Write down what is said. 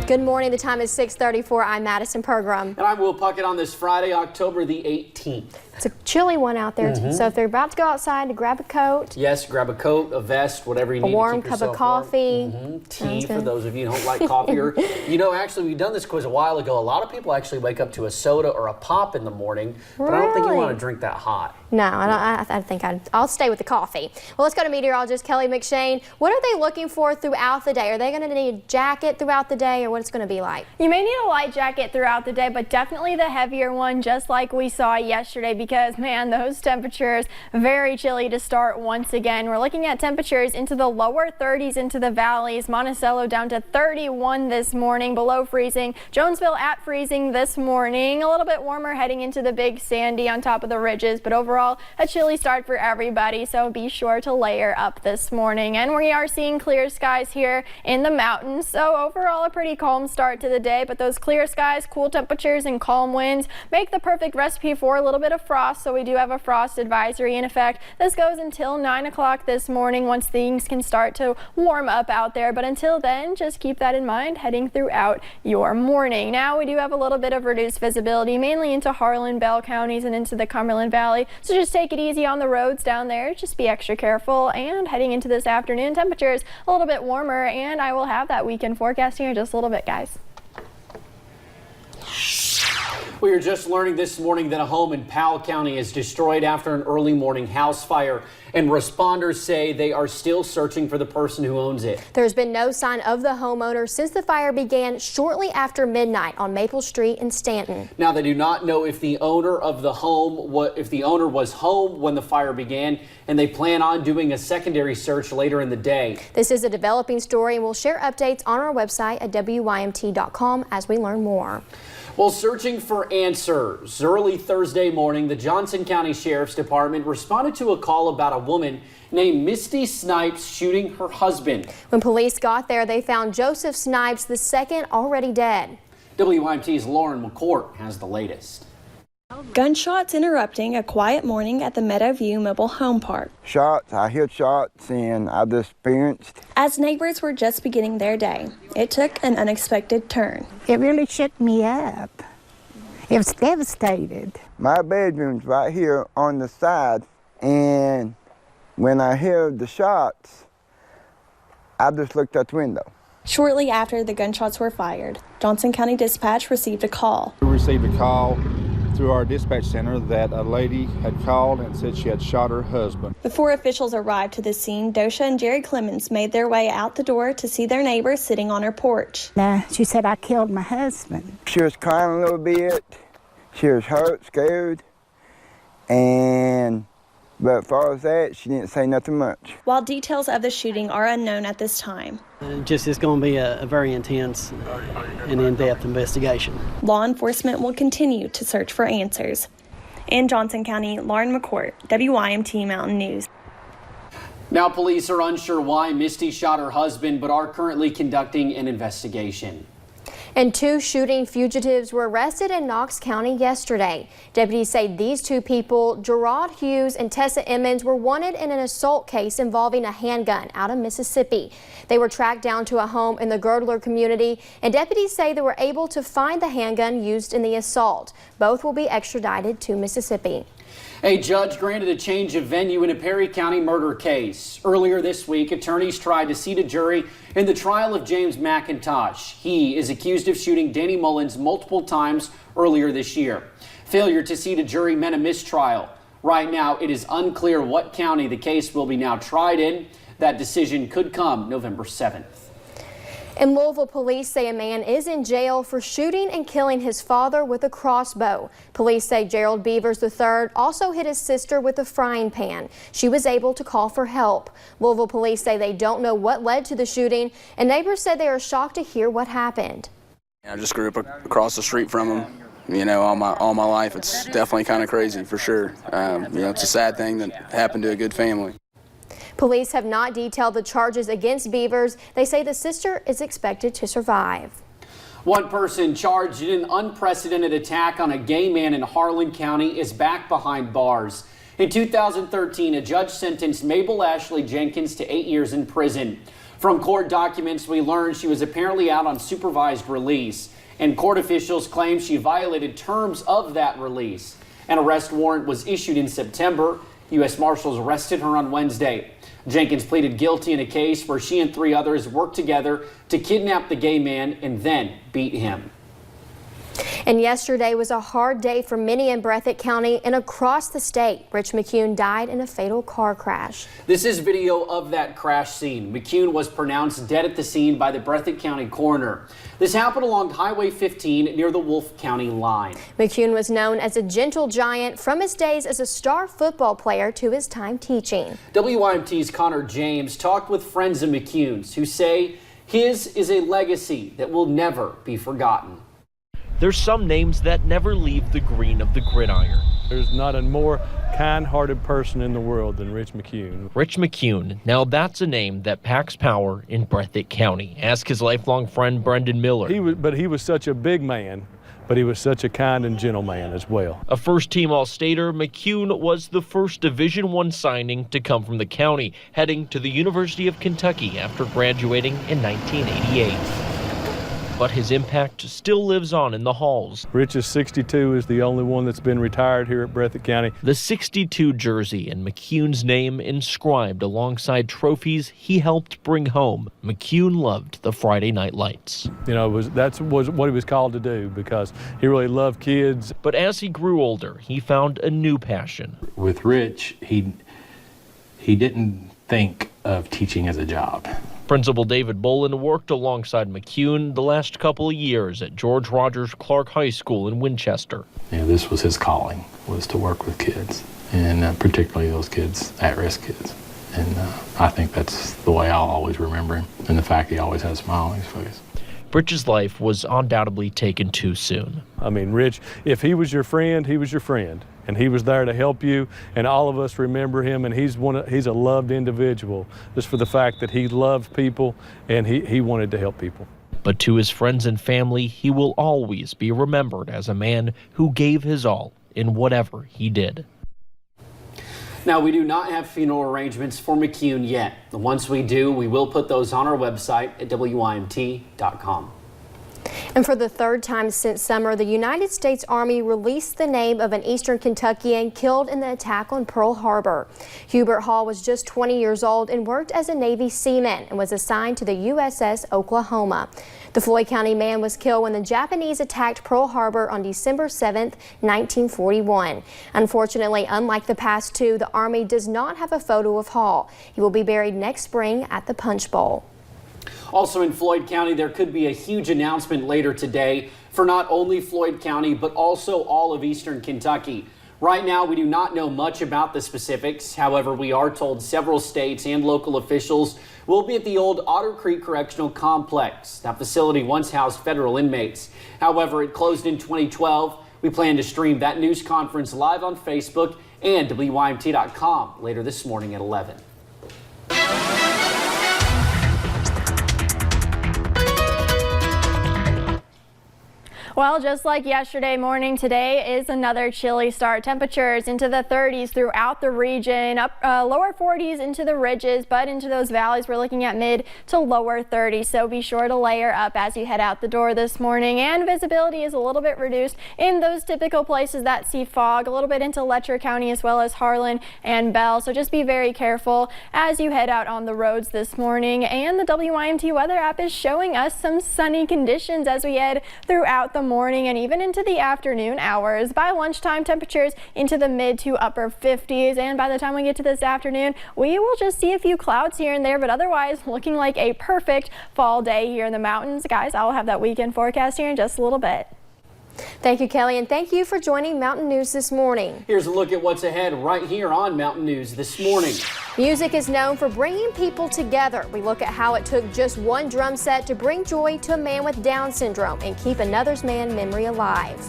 Good morning. The time is 6:34. I'm Madison Pergram. And I'm Will Puckett on this Friday, October the 18th. It's a chilly one out there, so if they're about to go outside, to grab a coat. Yes, grab a coat, a vest, whatever you need. A warm to keep cup yourself of coffee. warm. Tea for those of you who don't like coffee. Or, you know, actually, we've done this quiz a while ago. A lot of people actually wake up to a soda or a pop in the morning, but I don't think you want to drink that hot. No, I think I'll stay with the coffee. Well, let's go to meteorologist Kelly McShane. What are they looking for throughout the day? Are they going to need a jacket throughout the day, or what it's going to be like? You may need a light jacket throughout the day, but definitely the heavier one, just like we saw yesterday, because, man, those temperatures very chilly to start once again. We're looking at temperatures into the lower 30s into the valleys. Monticello down to 31 this morning, below freezing. Jonesville at freezing this morning. A little bit warmer heading into the Big Sandy on top of the ridges, but overall a chilly start for everybody, so be sure to layer up this morning. And we are seeing clear skies here in the mountains, so overall a pretty calm start to the day, but those clear skies, cool temperatures, and calm winds make the perfect recipe for a little bit of frost, so we do have a frost advisory in effect. This goes until 9 o'clock this morning once things can start to warm up out there, but until then, just keep that in mind heading throughout your morning. Now we do have a little bit of reduced visibility, mainly into Harlan, Bell counties and into the Cumberland Valley, so just take it easy on the roads down there. Just be extra careful. And heading into this afternoon, temperatures a little bit warmer, and I will have that weekend forecast here in just a little bit, guys. We are just learning this morning that a home in Powell County is destroyed after an early morning house fire, and responders say they are still searching for the person who owns it. There's been no sign of the homeowner since the fire began shortly after midnight on Maple Street in Stanton. Now, they do not know if the owner of the home, was home when the fire began, and they plan on doing a secondary search later in the day. This is a developing story, and we'll share updates on our website at WYMT.com as we learn more. Well, searching for answers. Early Thursday morning, the Johnson County Sheriff's Department responded to a call about a woman named Misty Snipes shooting her husband. When police got there, they found Joseph Snipes II already dead. WYMT's Lauren McCourt has the latest. Gunshots interrupting a quiet morning at the Meadowview Mobile Home Park. Shots, I heard shots, and I just experienced. As neighbors were just beginning their day, it took an unexpected turn. It really shook me up. It was devastated. My bedroom's right here on the side, and when I heard the shots, I just looked out the window. Shortly after the gunshots were fired, Johnson County Dispatch received a call. We received a call through our dispatch center that a lady had called and said she had shot her husband. Before officials arrived to the scene, Dosha and Jerry Clemens made their way out the door to see their neighbor sitting on her porch. She said, I killed my husband. She was crying a little bit. She was hurt, scared, but as far as that, she didn't say nothing much. While details of the shooting are unknown at this time. It's going to be a very intense and in-depth investigation. Law enforcement will continue to search for answers. In Johnson County, Lauren McCourt, WYMT Mountain News. Now, police are unsure why Misty shot her husband, but are currently conducting an investigation. And two shooting fugitives were arrested in Knox County yesterday. Deputies say these two people, Gerard Hughes and Tessa Emmons, were wanted in an assault case involving a handgun out of Mississippi. They were tracked down to a home in the Girdler community, and deputies say they were able to find the handgun used in the assault. Both will be extradited to Mississippi. A judge granted a change of venue in a Perry County murder case. Earlier this week, attorneys tried to seat a jury in the trial of James McIntosh. He is accused of shooting Danny Mullins multiple times earlier this year. Failure to seat a jury meant a mistrial. Right now, it is unclear what county the case will be now tried in. That decision could come November 7th. In Louisville, police say a man is in jail for shooting and killing his father with a crossbow. Police say Gerald Beavers III also hit his sister with a frying pan. She was able to call for help. Louisville police say they don't know what led to the shooting, and neighbors said they are shocked to hear what happened. I just grew up across the street from him. You know, all my life. It's definitely kind of crazy for sure. It's a sad thing that happened to a good family. Police have not detailed the charges against Beavers. They say the sister is expected to survive. One person charged in an unprecedented attack on a gay man in Harlan County is back behind bars. In 2013, a judge sentenced Mabel Ashley Jenkins to 8 years in prison. From court documents, we learned she was apparently out on supervised release, and court officials claim she violated terms of that release. An arrest warrant was issued in September. U.S. Marshals arrested her on Wednesday. Jenkins pleaded guilty in a case where she and 3 others worked together to kidnap the gay man and then beat him. And yesterday was a hard day for many in Breathitt County and across the state. Rich McCune died in a fatal car crash. This is video of that crash scene. McCune was pronounced dead at the scene by the Breathitt County coroner. This happened along Highway 15 near the Wolfe County line. McCune was known as a gentle giant from his days as a star football player to his time teaching. WYMT's Connor James talked with friends of McCune's who say his is a legacy that will never be forgotten. There's some names that never leave the green of the gridiron. There's not a more kind-hearted person in the world than Rich McCune. Rich McCune, now that's a name that packs power in Breathitt County. Ask his lifelong friend Brendan Miller. He was such a big man, but he was such a kind and gentle man as well. A first-team All-Stater, McCune was the first Division I signing to come from the county, heading to the University of Kentucky after graduating in 1988. But his impact still lives on in the halls. Rich's 62 is the only one that's been retired here at Breathitt County. The 62 jersey and McCune's name inscribed alongside trophies he helped bring home. McCune loved the Friday night lights. You know, that was what he was called to do because he really loved kids. But as he grew older, he found a new passion. With Rich, he didn't think of teaching as a job. Principal David Bolin worked alongside McCune the last couple of years at George Rogers Clark High School in Winchester. Yeah, this was his calling, was to work with kids, and particularly those kids, at-risk kids. And I think that's the way I'll always remember him, and the fact he always has a smile on his face. Rich's life was undoubtedly taken too soon. I mean, Rich, if he was your friend, he was your friend. And he was there to help you, and all of us remember him, and he's a loved individual, just for the fact that he loved people and he wanted to help people. But to his friends and family, he will always be remembered as a man who gave his all in whatever he did. Now, we do not have funeral arrangements for McCune yet. Once we do, we will put those on our website at WYMT.com. And for the third time since summer, the United States Army released the name of an Eastern Kentuckian killed in the attack on Pearl Harbor. Hubert Hall was just 20 years old and worked as a Navy seaman and was assigned to the USS Oklahoma. The Floyd County man was killed when the Japanese attacked Pearl Harbor on December 7, 1941. Unfortunately, unlike the past two, the Army does not have a photo of Hall. He will be buried next spring at the Punch Bowl. Also in Floyd County, there could be a huge announcement later today for not only Floyd County, but also all of Eastern Kentucky. Right now, we do not know much about the specifics. However, we are told several states and local officials will be at the old Otter Creek Correctional Complex. That facility once housed federal inmates. However, it closed in 2012. We plan to stream that news conference live on Facebook and WYMT.com later this morning at 11. Well, just like yesterday morning, today is another chilly start. Temperatures into the 30s throughout the region, up lower 40s into the ridges, but into those valleys we're looking at mid to lower 30s. So be sure to layer up as you head out the door this morning. And visibility is a little bit reduced in those typical places that see fog, a little bit into Letcher County as well as Harlan and Bell. So just be very careful as you head out on the roads this morning. And the WYMT weather app is showing us some sunny conditions as we head throughout the morning and even into the afternoon hours. By lunchtime, temperatures into the mid to upper 50s, and by the time we get to this afternoon, we will just see a few clouds here and there, but otherwise looking like a perfect fall day here in the mountains. Guys, I'll have that weekend forecast here in just a little bit. Thank you, Kelly, and thank you for joining Mountain News this morning. Here's a look at what's ahead right here on Mountain News this morning. Music is known for bringing people together. We look at how it took just one drum set to bring joy to a man with Down syndrome and keep another man's memory alive.